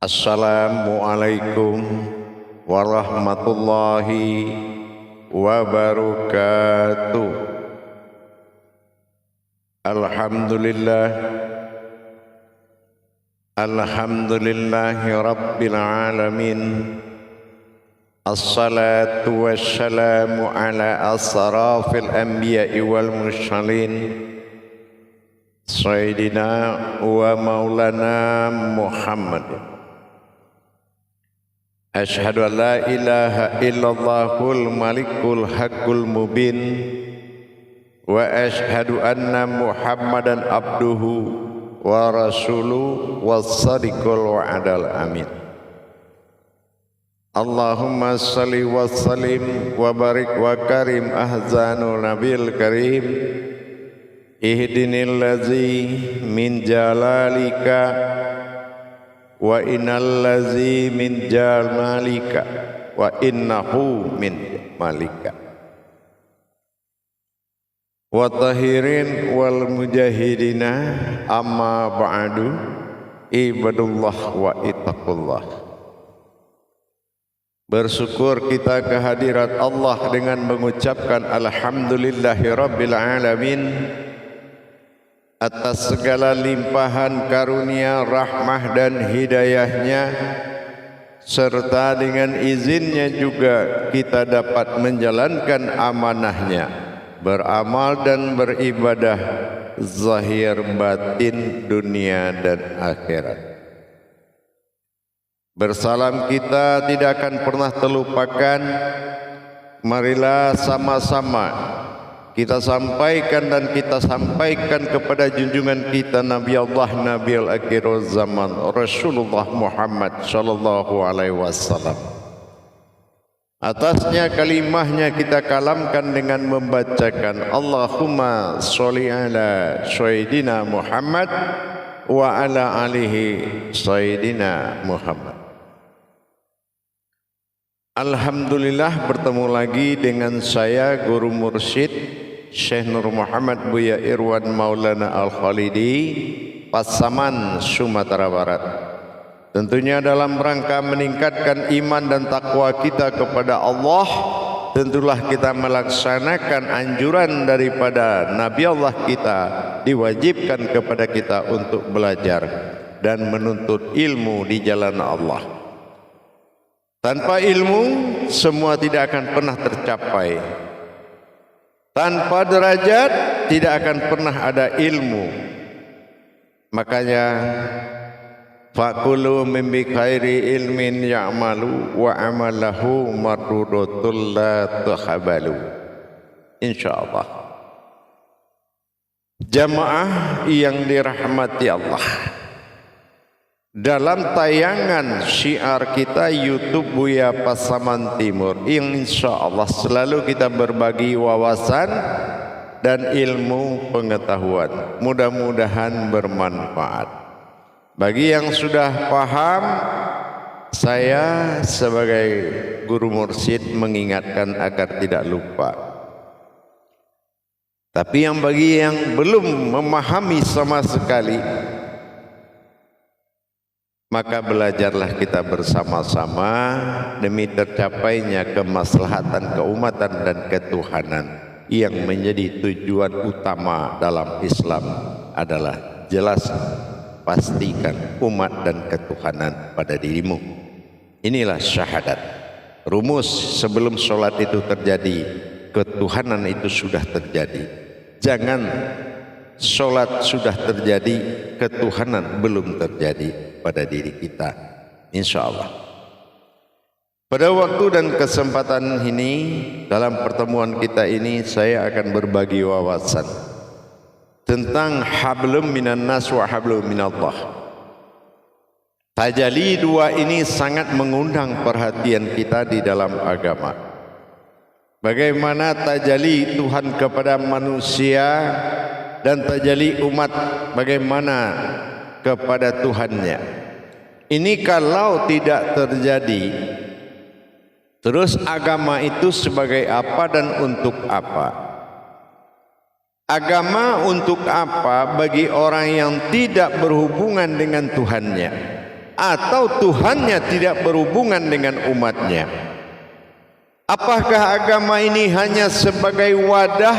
Assalamualaikum warahmatullahi wabarakatuh. Alhamdulillah, alhamdulillahi rabbil alamin. Assalatu wassalamu ala asrafil anbiya'i wal mursalin, Sayyidina wa maulana Muhammad. Asyhadu an la ilaha illallahul malikul haqqul mubin, wa asyhadu anna Muhammadan abduhu wa rasuluhu was-sadiqul wa'adal amin. Allahumma salli wa sallim wa barik wa karim ahzanul nabil karim. Ihdinil ladzi min jalalika wa innal ladzi min jamalika wa innahu min malika. Wa tahirin wal mujahidina amma ba'du, ibadullah wa ittaqullah. Bersyukur kita kehadirat Allah dengan mengucapkan alhamdulillahi rabbil alamin atas segala limpahan karunia, rahmah dan hidayahnya, serta dengan izinnya juga kita dapat menjalankan amanahnya, beramal dan beribadah zahir batin dunia dan akhirat. Bersalam kita tidak akan pernah terlupakan. Marilah sama-sama kita sampaikan dan kita sampaikan kepada junjungan kita Nabi Allah Nabiul Akhirul Zaman Rasulullah Muhammad sallallahu alaihi wasallam. Atasnya kalimahnya kita kalamkan dengan membacakan Allahumma sholli ala Sayyidina Muhammad wa ala alihi Sayyidina Muhammad. Alhamdulillah, bertemu lagi dengan saya Guru Mursyid Syekh Nur Muhammad Buya Irwan Maulana Al-Khalidi, Pasaman, Sumatera Barat. Tentunya dalam rangka meningkatkan iman dan takwa kita kepada Allah, tentulah kita melaksanakan anjuran daripada Nabi Allah kita, diwajibkan kepada kita untuk belajar dan menuntut ilmu di jalan Allah. Tanpa ilmu semua tidak akan pernah tercapai. Tanpa derajat tidak akan pernah ada ilmu. Makanya faqulu min bi khairi ilmin ya'malu wa amalahu mardudatul la tahabalu. Insyaallah. Jamaah yang dirahmati Allah, dalam tayangan syiar kita YouTube Buya Pasaman Timur, insyaallah selalu kita berbagi wawasan dan ilmu pengetahuan. Mudah-mudahan bermanfaat. Bagi yang sudah paham, saya sebagai guru mursyid mengingatkan agar tidak lupa. Tapi bagi yang belum memahami sama sekali, maka belajarlah kita bersama-sama demi tercapainya kemaslahatan keumatan dan ketuhanan. Yang menjadi tujuan utama dalam Islam adalah jelas pastikan umat dan ketuhanan pada dirimu. Inilah syahadat. Rumus sebelum sholat itu terjadi, ketuhanan itu sudah terjadi. Jangan sholat sudah terjadi, ketuhanan belum terjadi pada diri kita. Insyaallah. Pada waktu dan kesempatan ini, dalam pertemuan kita ini, saya akan berbagi wawasan tentang hablum minan nas wa hablum minallah. Tajalli dua ini sangat mengundang perhatian kita di dalam agama. Bagaimana tajalli Tuhan kepada manusia dan tajalli umat bagaimana kepada Tuhannya. Ini kalau tidak terjadi, terus agama itu sebagai apa dan untuk apa? Agama untuk apa bagi orang yang tidak berhubungan dengan Tuhannya? atau Tuhannya tidak berhubungan dengan umatnya? Apakah agama ini hanya sebagai wadah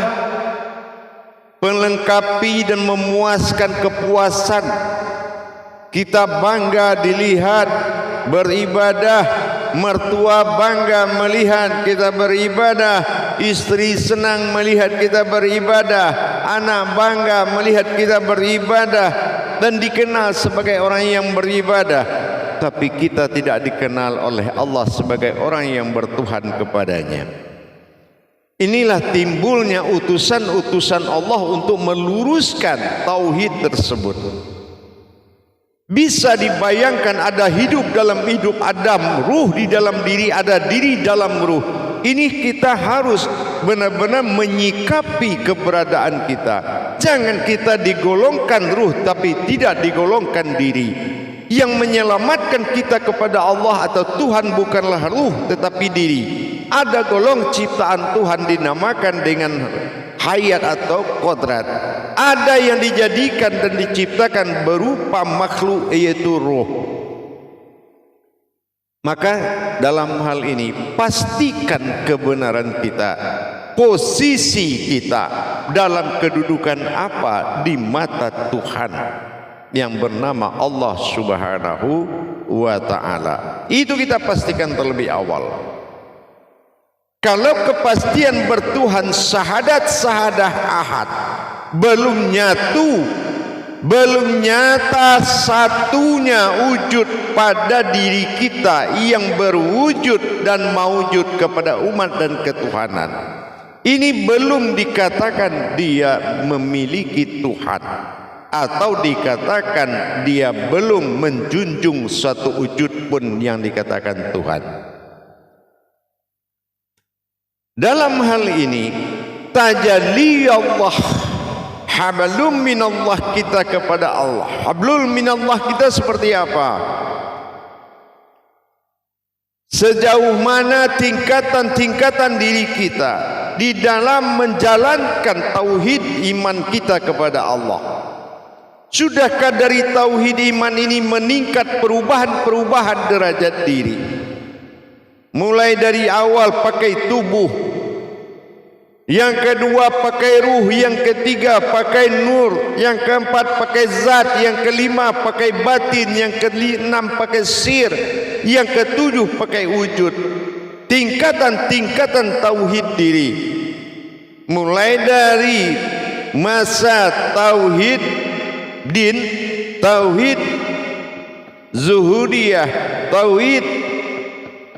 melengkapi dan memuaskan kepuasan? Kita bangga dilihat beribadah, mertua bangga melihat kita beribadah, istri senang melihat kita beribadah, anak bangga melihat kita beribadah dan dikenal sebagai orang yang beribadah. Tapi kita tidak dikenal oleh Allah sebagai orang yang bertuhan kepadanya. Inilah timbulnya utusan-utusan Allah untuk meluruskan tauhid tersebut. Bisa dibayangkan ada hidup dalam hidup Adam, ruh di dalam diri, ada diri dalam ruh. Ini kita harus benar-benar menyikapi keberadaan kita. Jangan kita digolongkan ruh tapi tidak digolongkan diri. Yang menyelamatkan kita kepada Allah atau Tuhan bukanlah ruh tetapi diri. Ada golong ciptaan Tuhan dinamakan dengan hayat atau kodrat. Ada yang dijadikan dan diciptakan berupa makhluk yaitu ruh. Maka dalam hal ini pastikan kebenaran kita, posisi kita dalam kedudukan apa di mata Tuhan yang bernama Allah Subhanahu wa ta'ala. Itu kita pastikan terlebih awal. Kalau kepastian bertuhan syahadat ahad belum nyatu, belum nyata satunya wujud pada diri kita yang berwujud dan maujud kepada umat dan ketuhanan, ini belum dikatakan dia memiliki Tuhan, atau dikatakan dia belum menjunjung suatu wujud pun yang dikatakan Tuhan. Dalam hal ini tajalli Allah, hablum minallah kita kepada Allah. Hablul minallah kita seperti apa? Sejauh mana tingkatan-tingkatan diri kita di dalam menjalankan tauhid iman kita kepada Allah. Sudahkah dari tauhid iman ini meningkat perubahan-perubahan derajat diri? Mulai dari awal pakai tubuh, yang kedua pakai ruh, yang ketiga pakai nur, yang keempat pakai zat, yang kelima pakai batin, yang keenam pakai sir, yang ketujuh pakai wujud. Tingkatan-tingkatan tauhid diri. Mulai dari masa tauhid din, tauhid zuhudiyah, tauhid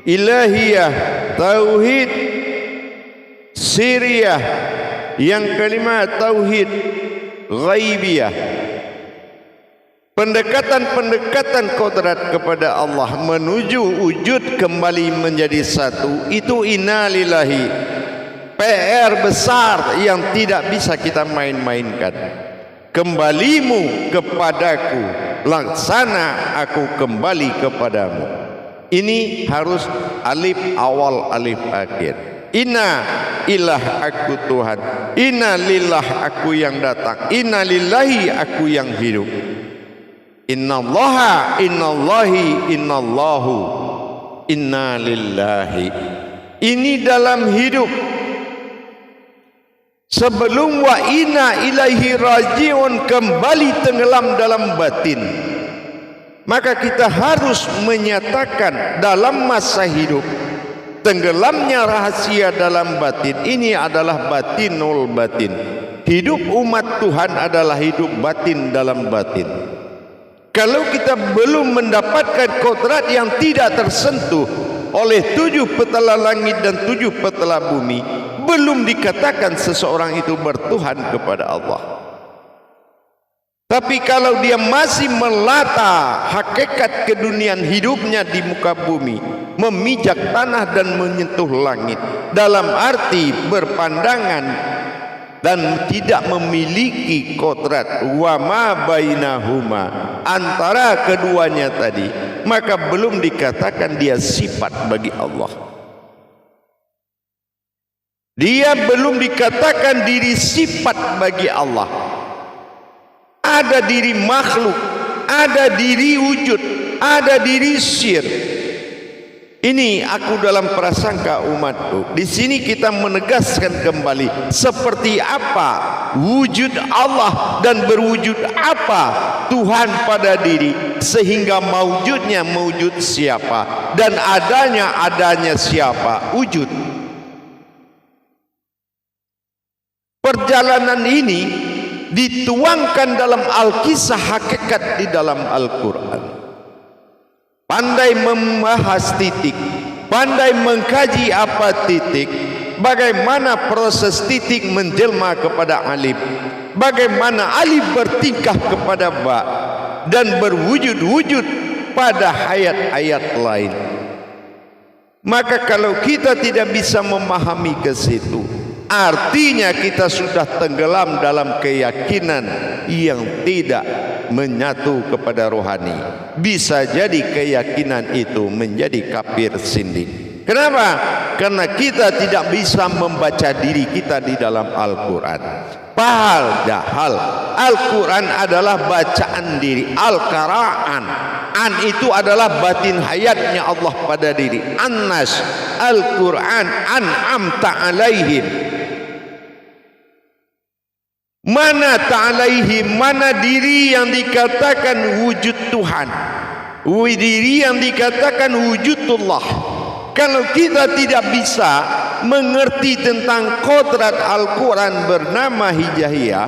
ilahiyah, tauhid siriyah, yang kelima tauhid ghaibiyah. Pendekatan-pendekatan kodrat kepada Allah menuju wujud kembali menjadi satu, itu innalillahi, PR besar yang tidak bisa kita main-mainkan. Kembalimu kepadaku, laksana aku kembali kepadamu. Ini harus alif awal alif akhir. Inna ilah aku Tuhan, inna lillah aku yang datang, inna lillahi aku yang hidup. Innallaha innallahi innallahu inna lillahi. Ini dalam hidup. Sebelum wa inna ilaihi rajiun, kembali tenggelam dalam batin. Maka kita harus menyatakan dalam masa hidup tenggelamnya rahasia dalam batin. Ini adalah batinul batin. Hidup umat Tuhan adalah hidup batin dalam batin. Kalau kita belum mendapatkan kodrat yang tidak tersentuh oleh 7 petala langit dan 7 petala bumi, belum dikatakan seseorang itu bertuhan kepada Allah. Tapi kalau dia masih melata hakikat keduniaan hidupnya di muka bumi, memijak tanah dan menyentuh langit, dalam arti berpandangan dan tidak memiliki kodrat wa ma bainahuma, antara keduanya tadi, maka belum dikatakan dia sifat bagi Allah. Dia belum dikatakan diri sifat bagi Allah. Ada diri makhluk, ada diri wujud, ada diri syirik. Ini aku dalam prasangka umatku. Di sini kita menegaskan kembali seperti apa wujud Allah dan berwujud apa Tuhan pada diri, sehingga mewujudnya mewujud siapa dan adanya siapa wujud. Perjalanan ini dituangkan dalam Al-Kisah hakikat di dalam Al-Quran. Pandai membahas titik, pandai mengkaji apa titik, bagaimana proses titik menjelma kepada alif, bagaimana alif bertingkah kepada ba, dan berwujud-wujud pada ayat-ayat lain. Maka kalau kita tidak bisa memahami ke situ, artinya kita sudah tenggelam dalam keyakinan yang tidak menyatu kepada rohani. Bisa jadi keyakinan itu menjadi kafir sindik. Kenapa? Karena kita tidak bisa membaca diri kita di dalam Al-Quran. Padahal Al-Quran adalah bacaan diri. Al-Qara'an, an itu adalah batin hayatnya Allah pada diri. An-Nas, Al-Quran, an'amta alaihim. Mana ta'alaihim, mana diri yang dikatakan wujud Tuhan, diri yang dikatakan wujudullah. Kalau kita tidak bisa mengerti tentang kodrat Al-Quran bernama Hijaiyah,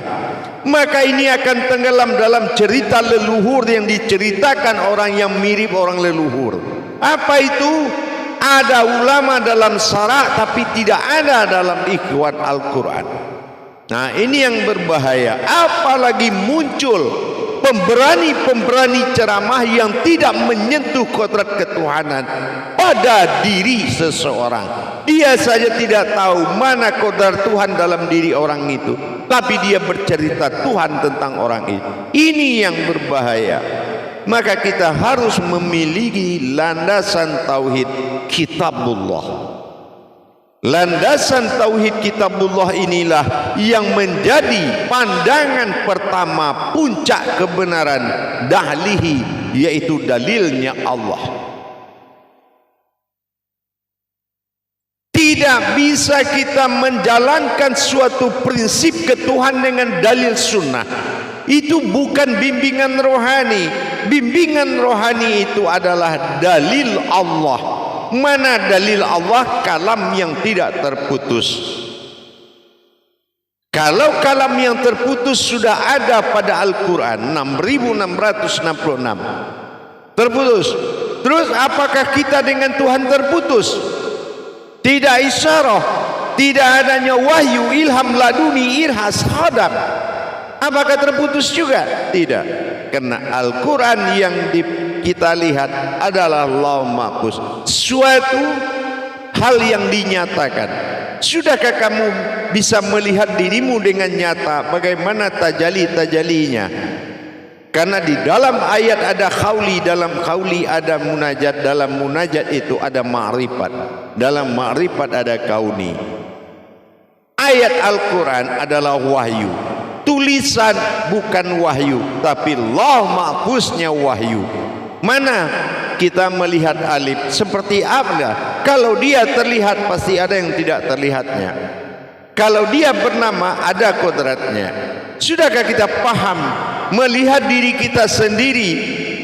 maka ini akan tenggelam dalam cerita leluhur yang diceritakan orang yang mirip orang leluhur. Apa itu? Ada ulama dalam syarak tapi tidak ada dalam ikhwan Al-Quran. Nah, ini yang berbahaya. Apalagi muncul pemberani-pemberani ceramah yang tidak menyentuh kodrat ketuhanan pada diri seseorang. Dia saja tidak tahu mana kodrat Tuhan dalam diri orang itu, tapi dia bercerita Tuhan tentang orang itu. Ini yang berbahaya. Maka kita harus memiliki landasan tauhid kitabullah. Landasan tauhid kitabullah inilah yang menjadi pandangan pertama puncak kebenaran dahlihi, yaitu dalilnya Allah. Tidak bisa kita menjalankan suatu prinsip ketuhanan dengan dalil sunnah. Itu bukan bimbingan rohani. Bimbingan rohani itu adalah dalil Allah. Mana dalil Allah? Kalam yang tidak terputus. Kalau kalam yang terputus sudah ada pada Al-Quran 6666 terputus, terus apakah kita dengan Tuhan terputus? Tidak isyarah, tidak adanya wahyu, ilham laduni, irhas, hadam, apakah terputus juga? Tidak. Karena Al-Quran yang kita lihat adalah Lauhul Mahfuz, suatu hal yang dinyatakan. Sudahkah kamu bisa melihat dirimu dengan nyata bagaimana tajali-tajalinya? Karena di dalam ayat ada khauli, dalam khauli ada munajat, dalam munajat itu ada ma'rifat, dalam ma'rifat ada kauni. Ayat Al-Quran adalah wahyu, tulisan bukan wahyu, tapi Lauhul Mahfuznya wahyu. Mana kita melihat alif seperti apa? Kalau dia terlihat pasti ada yang tidak terlihatnya. Kalau dia bernama ada kodratnya. Sudahkah kita paham melihat diri kita sendiri,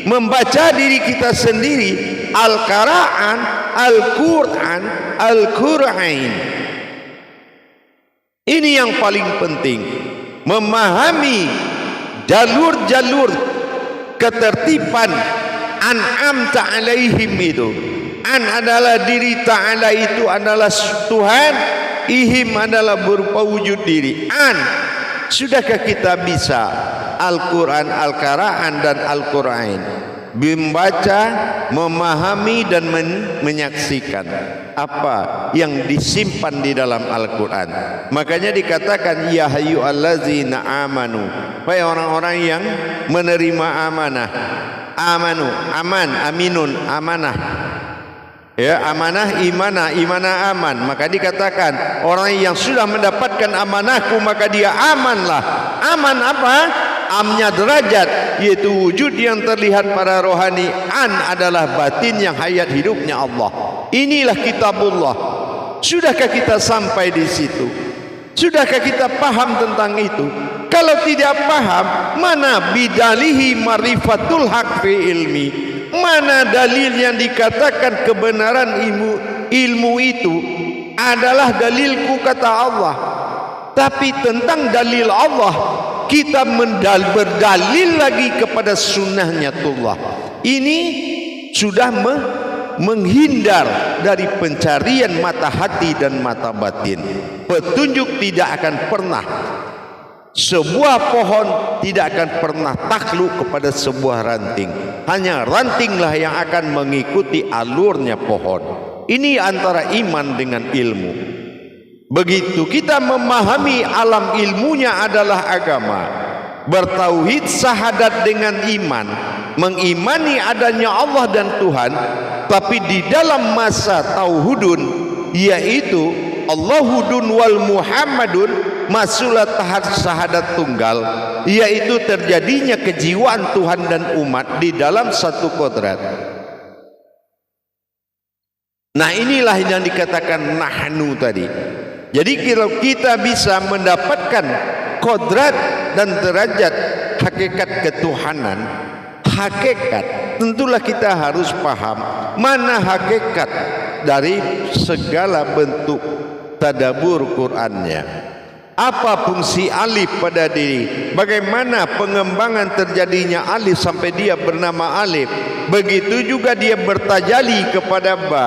membaca diri kita sendiri? Al-Qara'an, Al-Quran, Al-Qur'ain. Ini yang paling penting. Memahami jalur-jalur ketertiban an'amta alaihim itu. An adalah diri, ta'ala itu adalah Tuhan, ihim adalah berupa wujud diri. An, sudahkah kita bisa Al-Quran, Al-Qara'an dan Al-Qur'ain, membaca, memahami dan menyaksikan apa yang disimpan di dalam Al-Quran? Makanya dikatakan ya hayyuallazina amanu, wahai orang-orang yang menerima amanah. Amanu, aman, aminun, amanah. Ya, amanah, imanah, imanah aman. Maka dikatakan orang yang sudah mendapatkan amanahku maka dia amanlah. Aman apa? amnya derajat, yaitu wujud yang terlihat pada rohani. An adalah batin yang hayat hidupnya Allah. Inilah kitabullah. Sudahkah kita sampai di situ? Sudahkah kita paham tentang itu? Kalau tidak paham, mana bidalihi marifatul haq fi ilmi? Mana dalil yang dikatakan kebenaran ilmu itu adalah dalilku, kata Allah. Tapi tentang dalil Allah, kita berdalil lagi kepada sunnahnya Allah. Ini sudah menghindar dari pencarian mata hati dan mata batin. Petunjuk tidak akan pernah, sebuah pohon tidak akan pernah takluk kepada sebuah ranting. Hanya rantinglah yang akan mengikuti alurnya pohon. Ini antara iman dengan ilmu. Begitu kita memahami alam ilmunya adalah agama, bertauhid syahadat dengan iman, mengimani adanya Allah dan Tuhan, tapi di dalam masa tauhudun, yaitu Allahudun wal Muhammadun, masulah tahap syahadat tunggal, yaitu terjadinya kejiwaan Tuhan dan umat di dalam satu kodrat. Nah, inilah yang dikatakan nahnu tadi. Jadi kalau kita bisa mendapatkan kodrat dan derajat hakikat ketuhanan, hakikat, tentulah kita harus paham mana hakikat dari segala bentuk tadabbur Qur'annya. Apa fungsi alif pada diri? Bagaimana pengembangan terjadinya alif sampai dia bernama alif? Begitu juga dia bertajali kepada ba,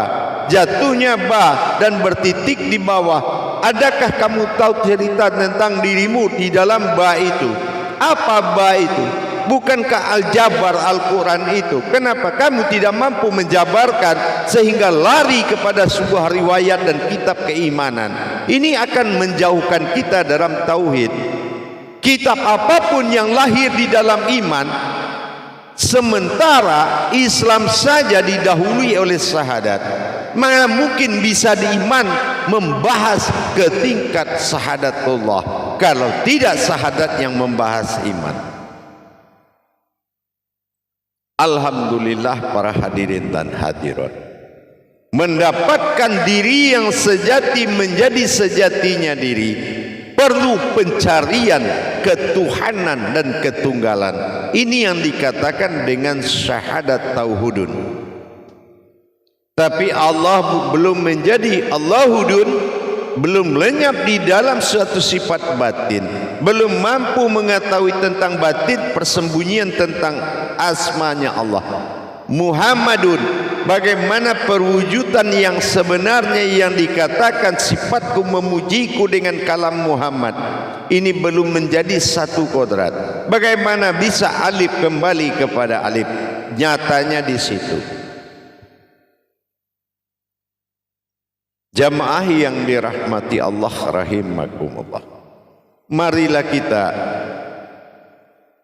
jatuhnya ba dan bertitik di bawah. Adakah kamu tahu cerita tentang dirimu di dalam ba itu? Apa ba itu? Bukankah Al-Jabar Al-Quran itu? Kenapa kamu tidak mampu menjabarkan sehingga lari kepada sebuah riwayat dan kitab keimanan? Ini akan menjauhkan kita dalam tauhid. Kitab apapun yang lahir di dalam iman, sementara Islam saja didahului oleh syahadat, mana mungkin bisa diiman membahas ke tingkat syahadatullah kalau tidak syahadat yang membahas iman. Alhamdulillah para hadirin dan hadirat, mendapatkan diri yang sejati menjadi sejatinya diri perlu pencarian ketuhanan dan ketunggalan. Ini yang dikatakan dengan syahadat tauhudun. Tapi Allah belum menjadi Allahudun, belum lenyap di dalam suatu sifat batin, belum mampu mengetahui tentang batin, persembunyian tentang asmanya Allah. Muhammadun, bagaimana perwujudan yang sebenarnya yang dikatakan sifatku memujiku dengan kalam Muhammad, ini belum menjadi satu kodrat. Bagaimana bisa alif kembali kepada alif? Nyatanya di situ. Jamaah yang dirahmati Allah rahimakumullah, marilah kita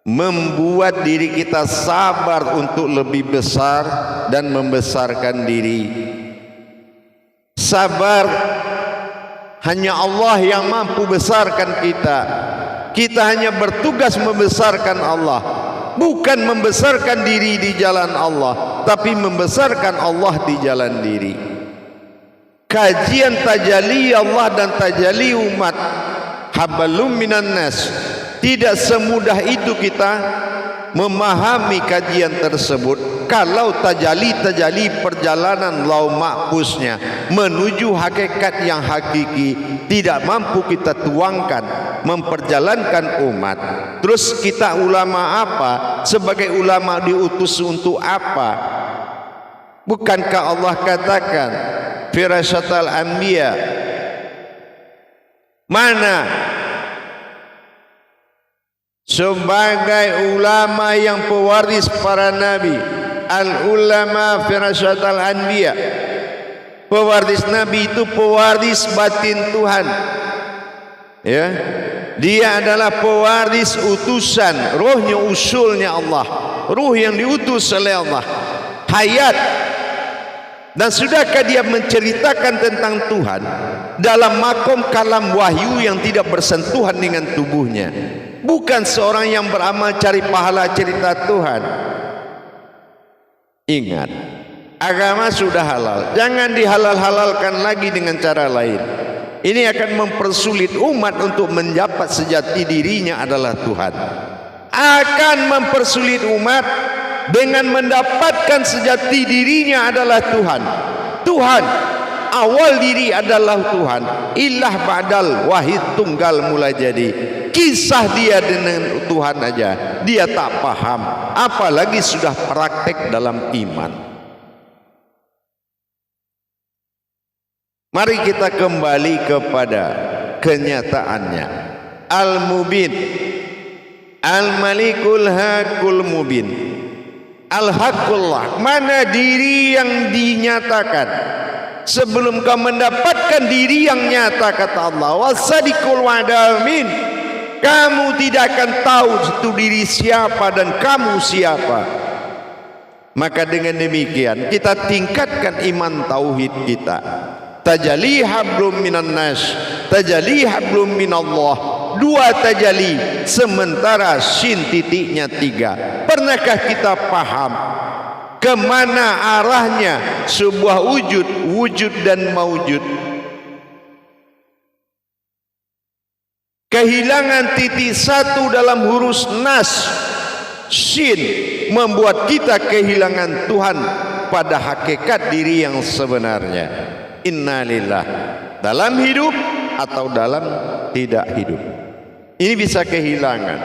membuat diri kita sabar untuk lebih besar dan membesarkan diri. Sabar, hanya Allah yang mampu besarkan kita. Kita hanya bertugas membesarkan Allah, bukan membesarkan diri di jalan Allah, tapi membesarkan Allah di jalan diri. Kajian tajalli Allah dan tajalli umat, hablum minan nas, tidak semudah itu kita memahami kajian tersebut. Kalau tajalli perjalanan lau mahfuznya menuju hakikat yang hakiki tidak mampu kita tuangkan, memperjalankan umat. Terus kita ulama apa? Sebagai ulama diutus untuk apa? Bukankah Allah katakan firasyatal anbiya, mana sebagai ulama yang pewaris para nabi, al ulama firasyatal anbiya, pewaris nabi itu pewaris batin Tuhan, ya, dia adalah pewaris utusan, rohnya usulnya Allah, ruh yang diutus oleh Allah, hayat. Dan sudahkah dia menceritakan tentang Tuhan dalam makom kalam wahyu yang tidak bersentuhan dengan tubuhnya? bukan seorang yang beramal cari pahala cerita Tuhan. Ingat, agama sudah halal, jangan dihalal-halalkan lagi dengan cara lain. Ini akan mempersulit umat untuk mendapat sejati dirinya adalah Tuhan. Akan mempersulit umat dengan mendapatkan sejati dirinya adalah Tuhan. Tuhan, awal diri adalah Tuhan. Ilah badal wahid tunggal mula jadi. Kisah dia dengan Tuhan aja dia tak paham, apalagi sudah praktek dalam iman. Mari kita kembali kepada kenyataannya. Al-Mubin, Al-Malikul Hakul Mubin, Al-Haqqullah, mana diri yang dinyatakan. Sebelum kau mendapatkan diri yang nyata, kata Allah, Wasadiqul wa'damin, kamu tidak akan tahu itu diri siapa dan kamu siapa. Maka dengan demikian kita tingkatkan iman tauhid kita. Tajalli hablum minan nas, tajalli hablum minallah. Dua tajalli, sementara shin titiknya 3. Pernahkah kita paham kemana arahnya sebuah wujud dan maujud? Kehilangan titik 1 dalam huruf nas, shin, membuat kita kehilangan Tuhan pada hakikat diri yang sebenarnya. Innalillah, dalam hidup atau dalam tidak hidup. Ini bisa kehilangan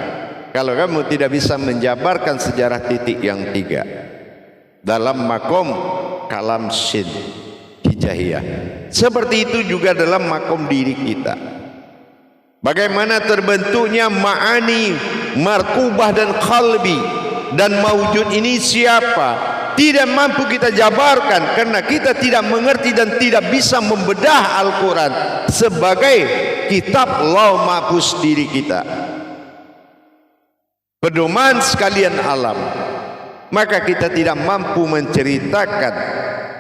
kalau kamu tidak bisa menjabarkan sejarah titik yang 3 dalam makom kalam shin hijaiyah. Seperti itu juga dalam makom diri kita. Bagaimana terbentuknya ma'ani, markubah dan qalbi, dan maujud ini siapa? Tidak mampu kita jabarkan karena kita tidak mengerti dan tidak bisa membedah Al-Quran sebagai kitab lauh mahfuz diri kita, pedoman sekalian alam. Maka kita tidak mampu menceritakan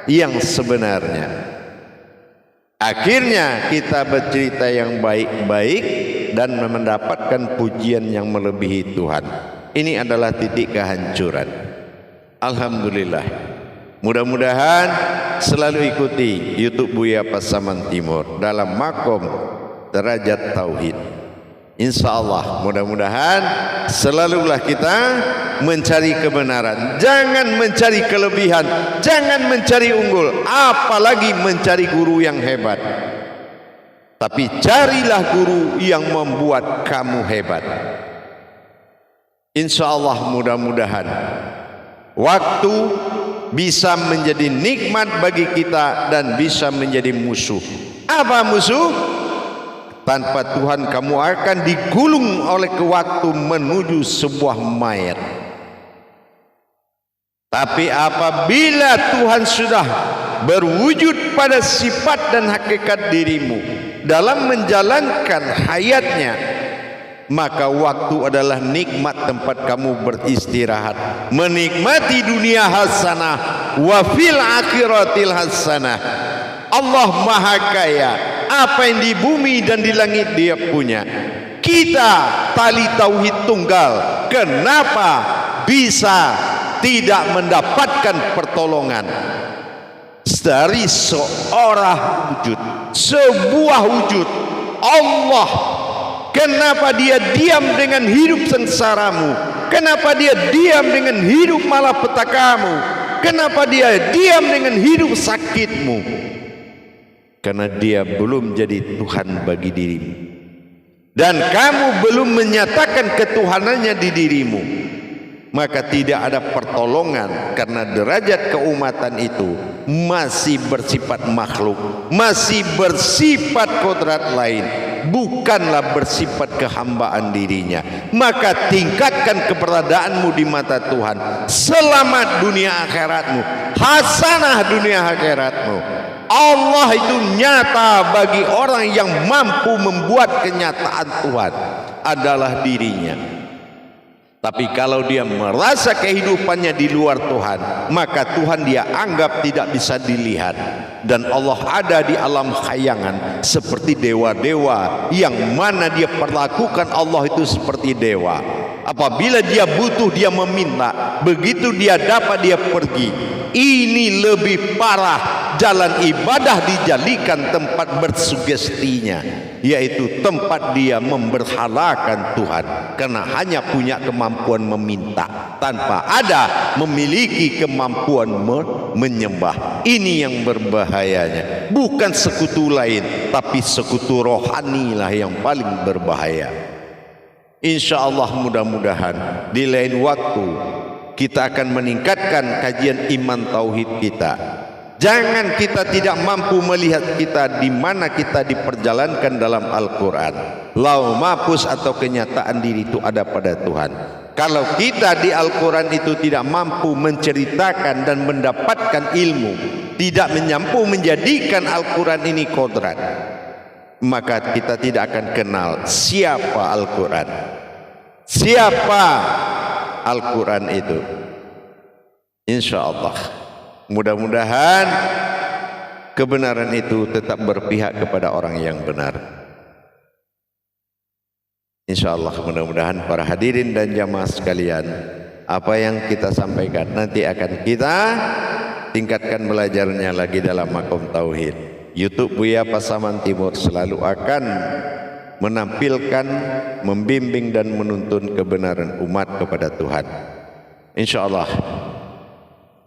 yang sebenarnya. Akhirnya kita bercerita yang baik-baik dan mendapatkan pujian yang melebihi Tuhan. Ini adalah titik kehancuran. Alhamdulillah, mudah-mudahan selalu ikuti YouTube Buya Pasaman Timur dalam makom derajat tauhid. Insya Allah, mudah-mudahan selalulah kita mencari kebenaran, jangan mencari kelebihan, jangan mencari unggul, apalagi mencari guru yang hebat. Tapi carilah guru yang membuat kamu hebat. Insya Allah, mudah-mudahan waktu bisa menjadi nikmat bagi kita dan bisa menjadi musuh. Apa musuh? Tanpa Tuhan kamu akan digulung oleh waktu menuju sebuah mayat. Tapi apabila Tuhan sudah berwujud pada sifat dan hakikat dirimu dalam menjalankan hayatnya, maka waktu adalah nikmat tempat kamu beristirahat, menikmati dunia hasanah wa fil akhiratil hasanah. Allah Maha Kaya, apa yang di bumi dan di langit Dia punya. Kita tali tauhid tunggal, kenapa bisa tidak mendapatkan pertolongan dari seorang wujud, sebuah wujud Allah? Kenapa Dia diam dengan hidup sengsaramu? Kenapa Dia diam dengan hidup malapetakamu? Kenapa Dia diam dengan hidup sakitmu? Karena Dia belum jadi Tuhan bagi dirimu, dan kamu belum menyatakan ketuhanannya di dirimu. Maka tidak ada pertolongan, karena derajat keumatan itu masih bersifat makhluk, masih bersifat kodrat lain, bukanlah bersifat kehambaan dirinya. Maka tingkatkan keberadaanmu di mata Tuhan, selamat dunia akhiratmu, hasanah dunia akhiratmu. Allah itu nyata bagi orang yang mampu membuat kenyataan Tuhan adalah dirinya. Tapi kalau dia merasa kehidupannya di luar Tuhan, maka Tuhan dia anggap tidak bisa dilihat. Dan Allah ada di alam khayangan seperti dewa-dewa, yang mana dia perlakukan Allah itu seperti dewa. Apabila dia butuh, dia meminta, begitu dia dapat, dia pergi. Ini lebih parah. Jalan ibadah dijadikan tempat bersugestinya, yaitu tempat dia memberhalakan Tuhan, karena hanya punya kemampuan meminta tanpa ada memiliki kemampuan menyembah. Ini yang berbahayanya, bukan sekutu lain, tapi sekutu rohani lah yang paling berbahaya. Insya Allah mudah-mudahan di lain waktu kita akan meningkatkan kajian iman tauhid kita. Jangan kita tidak mampu melihat kita di mana kita diperjalankan dalam Al-Quran. Lau mapus atau kenyataan diri itu ada pada Tuhan. Kalau kita di Al-Quran itu tidak mampu menceritakan dan mendapatkan ilmu, tidak menyampu menjadikan Al-Quran ini kodrat, maka kita tidak akan kenal siapa Al-Quran. Siapa Al-Quran itu? Insya Allah. Mudah-mudahan kebenaran itu tetap berpihak kepada orang yang benar. Insya Allah mudah-mudahan para hadirin dan jamaah sekalian, apa yang kita sampaikan nanti akan kita tingkatkan belajarnya lagi dalam makom tauhid. YouTube Buya Pasaman Timur selalu akan menampilkan, membimbing dan menuntun kebenaran umat kepada Tuhan. Insya Allah.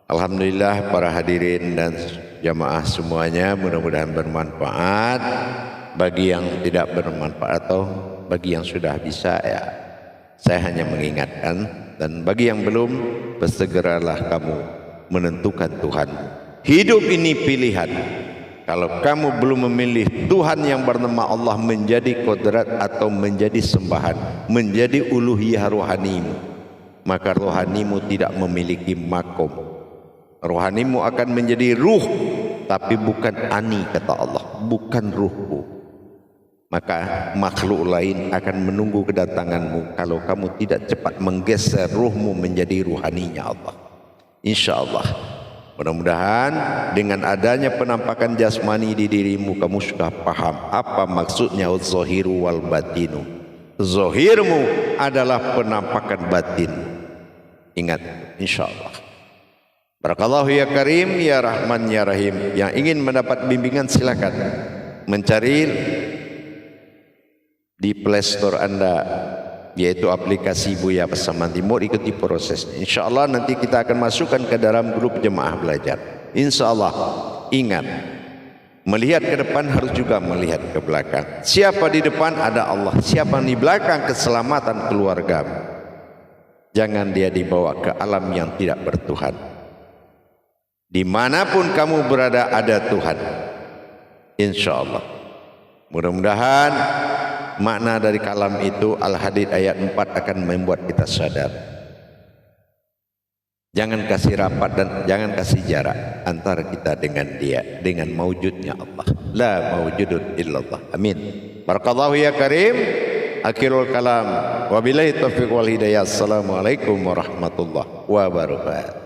Alhamdulillah para hadirin dan jamaah semuanya, mudah-mudahan bermanfaat. Bagi yang tidak bermanfaat atau bagi yang sudah bisa, ya saya hanya mengingatkan. Dan bagi yang belum, bersegeralah kamu menentukan Tuhan. Hidup ini pilihan. Kalau kamu belum memilih Tuhan yang bernama Allah menjadi kodrat atau menjadi sembahan, menjadi uluhiyah rohanimu, maka rohanimu tidak memiliki makom. Rohanimu akan menjadi ruh, tapi bukan ani, kata Allah, bukan ruhku. Maka makhluk lain akan menunggu kedatanganmu kalau kamu tidak cepat menggeser ruhmu menjadi ruhaninya Allah. Insya Allah. Mudah-mudahan dengan adanya penampakan jasmani di dirimu, kamu sudah paham apa maksudnya zohiru wal batinu. Zohirmu adalah penampakan batin. Ingat, insya Allah. Barakallahu ya Karim, ya Rahman, ya Rahim. Yang ingin mendapat bimbingan silakan mencari di Play Store Anda, yaitu aplikasi Buya Pasaman Timur. Ikuti prosesnya. Insya Allah nanti kita akan masukkan ke dalam grup jemaah belajar. Insya Allah. Ingat, melihat ke depan harus juga melihat ke belakang. Siapa di depan ada Allah, siapa di belakang keselamatan keluarga. Jangan dia dibawa ke alam yang tidak bertuhan. Dimanapun kamu berada ada Tuhan, insya Allah. Mudah-mudahan makna dari kalam itu Al-Hadid ayat 4 akan membuat kita sadar. Jangan kasih rapat dan jangan kasih jarak antara kita dengan dia, dengan maujudnya Allah. La maujudun illallah. Amin. Barakallahu ya Karim. Akhirul kalam. Wabillahi taufiq wal hidayah. Assalamualaikum warahmatullahi wabarakatuh.